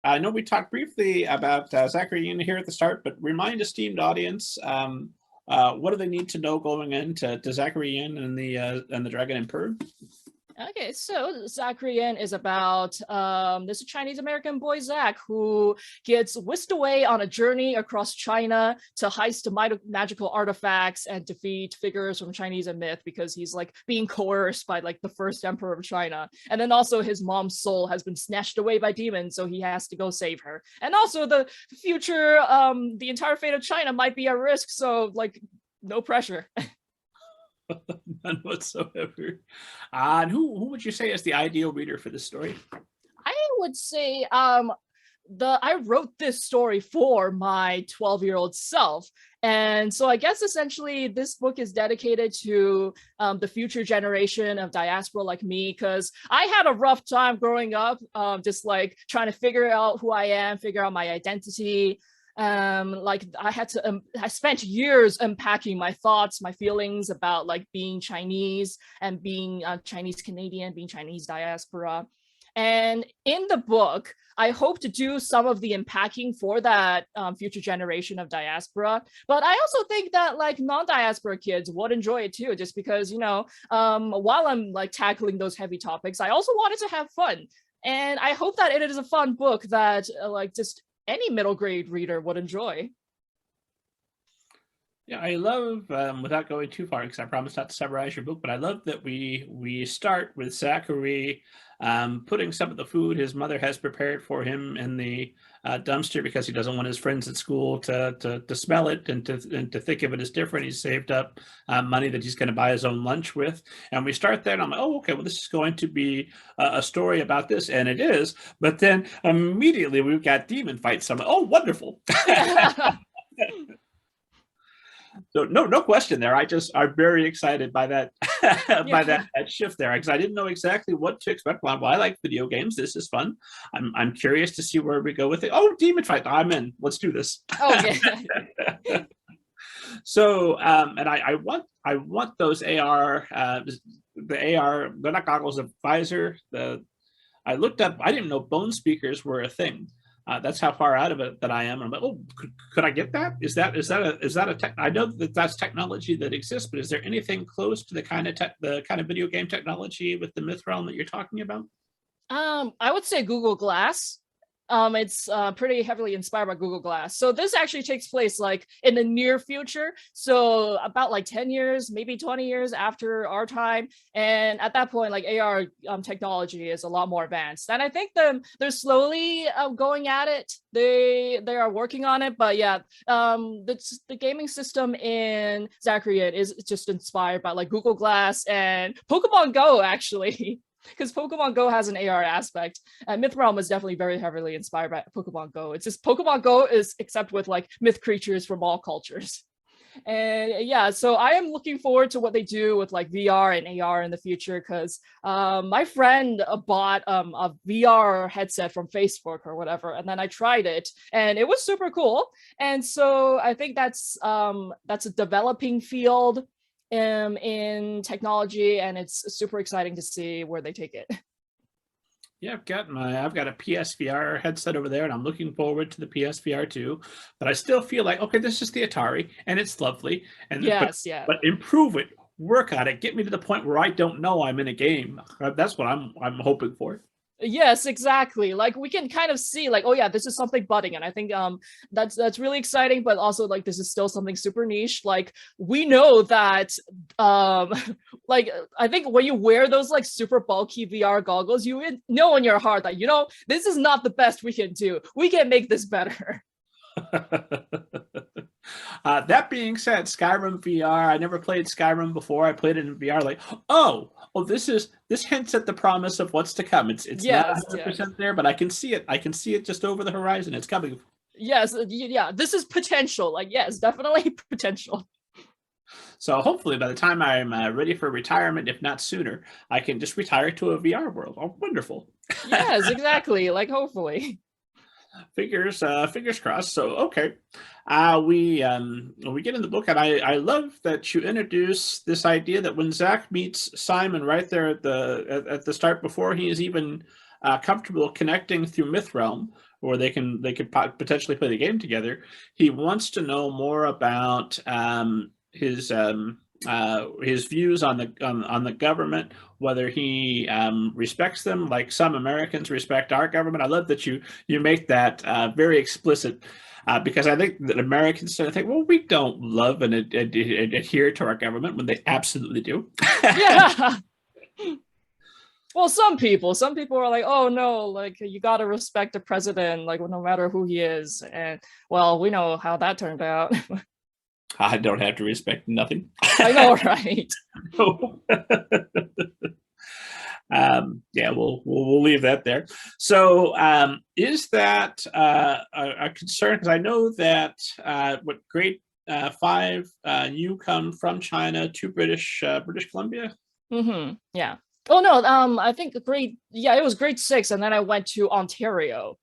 I know we talked briefly about Zachary Ying here at the start, but remind esteemed audience, what do they need to know going into Zachary Ying and the Dragon Emperor? Okay, so Zachary Yin is about this Chinese American boy Zach who gets whisked away on a journey across China to heist magical artifacts and defeat figures from Chinese myth because he's like being coerced by like the first emperor of China. And then also his mom's soul has been snatched away by demons, so he has to go save her. And also the future, the entire fate of China might be at risk, so like no pressure. None whatsoever. And who would you say is the ideal reader for this story? I would say I wrote this story for my 12-year-old self. And so I guess essentially this book is dedicated to the future generation of diaspora like me, because I had a rough time growing up, just like trying to figure out who I am, figure out my identity. Like I spent years unpacking my thoughts, my feelings about like being Chinese and being Chinese Canadian, being Chinese diaspora. And in the book, I hope to do some of the unpacking for that future generation of diaspora. But I also think that like non-diaspora kids would enjoy it too, just because, you know, while I'm like tackling those heavy topics, I also wanted to have fun. And I hope that it is a fun book that like just any middle grade reader would enjoy. Yeah, I love, without going too far, because I promise not to summarize your book, but I love that we start with Zachary putting some of the food his mother has prepared for him in the dumpster because he doesn't want his friends at school to smell it and to think of it as different. He's saved up money that he's going to buy his own lunch with. And we start there and I'm like, oh, okay, well, this is going to be a story about this. And it is. But then immediately we've got demon fights. So I'm like, oh, wonderful. So no question there. I'm very excited by that by that shift there because I didn't know exactly what to expect. Well, I like video games. This is fun. I'm curious to see where we go with it. Oh, demon fight! I'm in. Let's do this. Oh yeah. So and I want those AR the AR. They're not goggles, of visor. I looked up. I didn't know bone speakers were a thing. That's how far out of it that I am. I'm like, oh, could I get that? Is that a tech? I know that that's technology that exists, but is there anything close to the kind of video game technology with the myth realm that you're talking about? I would say Google Glass. It's pretty heavily inspired by Google Glass. So this actually takes place like in the near future. So about like 10 years, maybe 20 years after our time. And at that point, like AR technology is a lot more advanced. And I think they're slowly going at it. They are working on it. But yeah, the gaming system in Zachary is just inspired by like Google Glass and Pokemon Go, actually. Because Pokemon Go has an AR aspect. And Myth Realm is definitely very heavily inspired by Pokemon Go. It's just Pokemon Go is except with like myth creatures from all cultures. And yeah, so I am looking forward to what they do with like VR and AR in the future because my friend bought a VR headset from Facebook or whatever, and then I tried it and it was super cool. And so I think that's a developing field in technology, and it's super exciting to see where they take it. Yeah, I've got a PSVR headset over there, and I'm looking forward to the PSVR too. But I still feel like, okay, this is the Atari, and it's lovely, and yes, but improve it, work on it, get me to the point where I don't know I'm in a game. That's what I'm hoping for. Yes, exactly. Like we can kind of see like, oh yeah, this is something budding. And I think that's really exciting, but also like this is still something super niche. Like we know that like I think when you wear those like super bulky VR goggles, you know in your heart that, you know, this is not the best we can do. We can make this better. That being said, Skyrim VR, I never played Skyrim before. I played it in VR, like, oh, this hints at the promise of what's to come. It's yes, not 100% there, but I can see it. I can see it just over the horizon. It's coming. Yes, yeah, this is potential. Like, yes, definitely potential. So hopefully by the time I'm ready for retirement, if not sooner, I can just retire to a VR world. Oh, wonderful. Yes, exactly. Like, hopefully. Fingers crossed. So okay, we get in the book, and I love that you introduce this idea that when Zach meets Simon right there at the start, before he is even comfortable connecting through Mythrealm, or they could potentially play the game together. He wants to know more about his views on the government, whether he respects them like some Americans respect our government. I love that you make that very explicit. Because I think that Americans tend to think, well, we don't love and adhere to our government when they absolutely do. Yeah. Well, some people are like, oh no, like you got to respect the president, like no matter who he is. And well, we know how that turned out. I don't have to respect nothing. I know, right? Yeah, we'll leave that there. So, is that a concern? Because I know that what grade 5 you come from China to British Columbia. Yeah. Oh no, I think it was grade 6, and then I went to Ontario.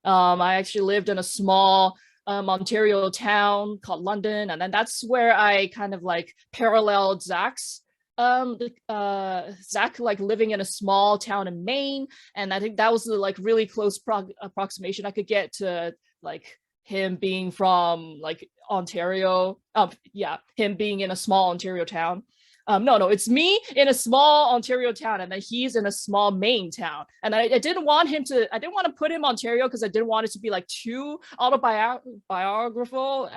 I actually lived in a small Ontario town called London, and then that's where I kind of like paralleled Zach's Zach like living in a small town in Maine, and I think that was the like really close approximation I could get to like him being from like Ontario. Him being in a small Ontario town. No, it's me in a small Ontario town, and then he's in a small Maine town. And I didn't want to put him Ontario because I didn't want it to be like too autobiographical.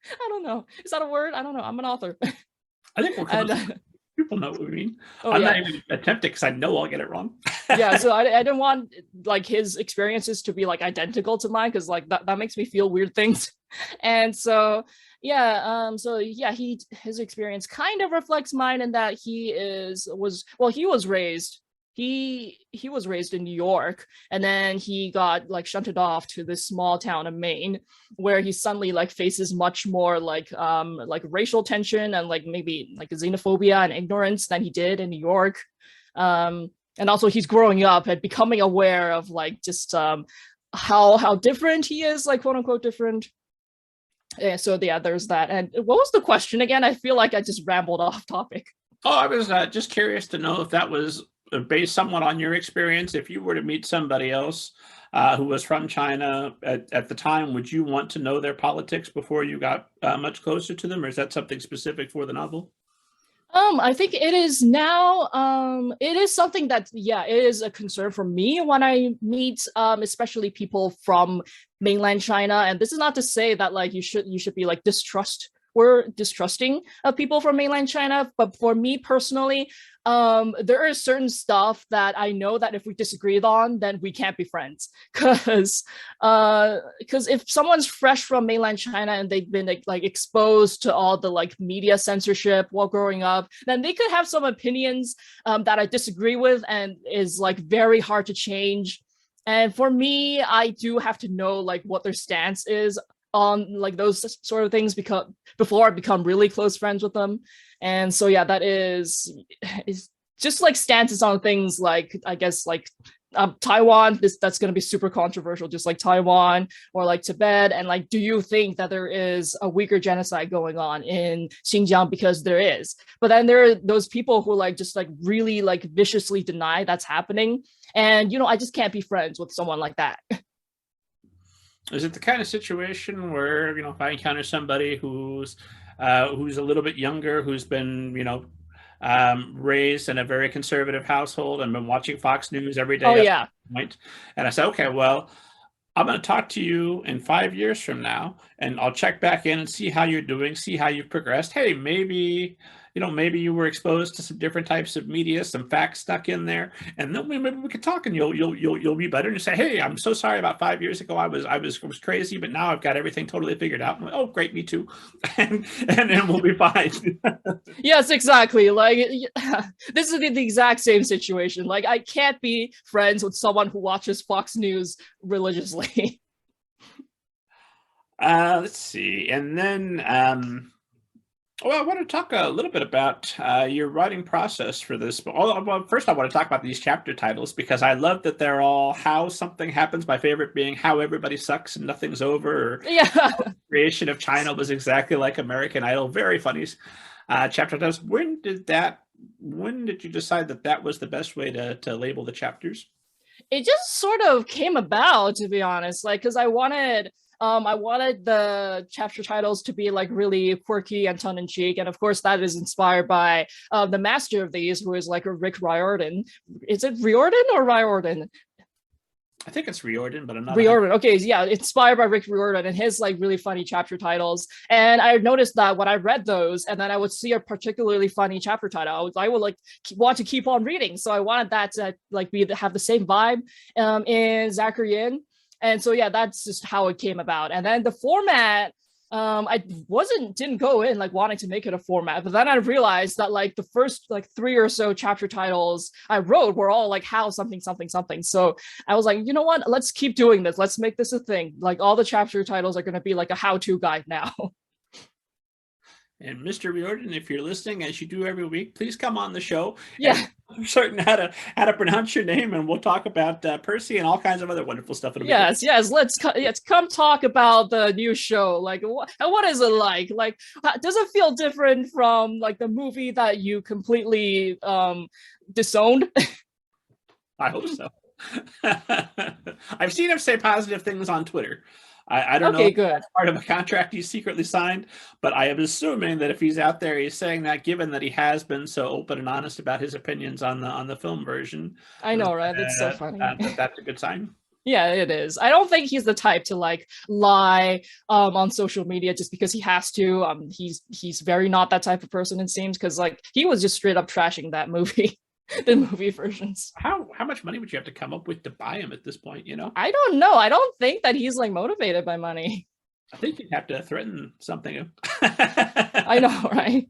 I don't know. Is that a word? I don't know. I'm an author. I think people know what we mean. Oh, I'm yeah. not even attempting because I know I'll get it wrong. Yeah, so I didn't want like his experiences to be like identical to mine, because like that makes me feel weird things. And so his experience kind of reflects mine in that he was raised in New York, and then he got like shunted off to this small town in Maine, where he suddenly like faces much more like racial tension and like maybe like xenophobia and ignorance than he did in New York. And also he's growing up and becoming aware of like just how different he is, like quote unquote different. Yeah, so yeah, there's that. And what was the question again? I feel like I just rambled off topic. Oh, I was just curious to know if that was based somewhat on your experience. If you were to meet somebody else who was from China at the time, would you want to know their politics before you got much closer to them, or is that something specific for the novel? I think it is now. It is something that, yeah, it is a concern for me when I meet, especially people from mainland China. And this is not to say that like you should be like distrusting of people from mainland China, but for me personally, there is certain stuff that I know that if we disagreed on, then we can't be friends. Because if someone's fresh from mainland China and they've been like exposed to all the like media censorship while growing up, then they could have some opinions that I disagree with and is like very hard to change. And for me, I do have to know like what their stance is on like those sort of things, because before I become really close friends with them. And so yeah, that is just like stances on things like, I guess, like Taiwan, that's going to be super controversial, just like Taiwan or like Tibet. And like, do you think that there is a Uyghur genocide going on in Xinjiang? Because there is. But then there are those people who like just like really like viciously deny that's happening. And I just can't be friends with someone like that. Is it the kind of situation where, if I encounter somebody who's a little bit younger, who's been, raised in a very conservative household and been watching Fox News every day? Oh, yeah. And I say, okay, well, I'm going to talk to you in 5 years from now, and I'll check back in and see how you're doing, see how you've progressed. Hey, maybe you were exposed to some different types of media, some facts stuck in there, and then maybe we could talk, and you'll be better. And you say, hey, I'm so sorry about 5 years ago. I was crazy, but now I've got everything totally figured out. Like, oh, great, me too, and then we'll be fine. Yes, exactly. Like this is the exact same situation. Like I can't be friends with someone who watches Fox News religiously. Let's see, and then. Well, I want to talk a little bit about your writing process for this. Well, first, I want to talk about these chapter titles, because I love that they're all how something happens. My favorite being how everybody sucks and nothing's over. Or, yeah. The creation of China was exactly like American Idol. Very funny chapter titles. When did that when did you decide that that was the best way to label the chapters? It just sort of came about, to be honest, like because I wanted the chapter titles to be like really quirky and tongue-in-cheek, and of course that is inspired by the master of these, who is like a Rick Riordan. Is it Riordan or Riordan? I think it's Riordan, but I'm not. Riordan. Okay, yeah, inspired by Rick Riordan and his like really funny chapter titles. And I noticed that when I read those, and then I would see a particularly funny chapter title, I would like want to keep on reading. So I wanted that to like be have the same vibe in Zachary Ying. And so yeah, that's just how it came about. And then the format, I didn't go in like wanting to make it a format, but then I realized that like the first like 3 or so chapter titles I wrote were all like how something something something. So I was like, you know what, let's keep doing this, let's make this a thing. Like all the chapter titles are going to be like a how-to guide now. And Mr. Riordan, if you're listening, as you do every week, please come on the show. Yeah. I'm certain how to pronounce your name, and we'll talk about Percy and all kinds of other wonderful stuff. Yes, let's come talk about the new show. Like, what is it like? Like, does it feel different from like the movie that you completely disowned? I hope so. I've seen him say positive things on Twitter. I don't know if that's part of a contract he's secretly signed, but I am assuming that if he's out there, he's saying that, given that he has been so open and honest about his opinions on the film version. I know, right? It's so funny. That's a good sign. Yeah, it is. I don't think he's the type to like lie on social media just because he has to. He's very not that type of person, it seems, because like he was just straight up trashing that movie. The movie versions. How much money would you have to come up with to buy him at this point, you know? I don't know. I don't think that he's like motivated by money. I think you'd have to threaten something. I know, right?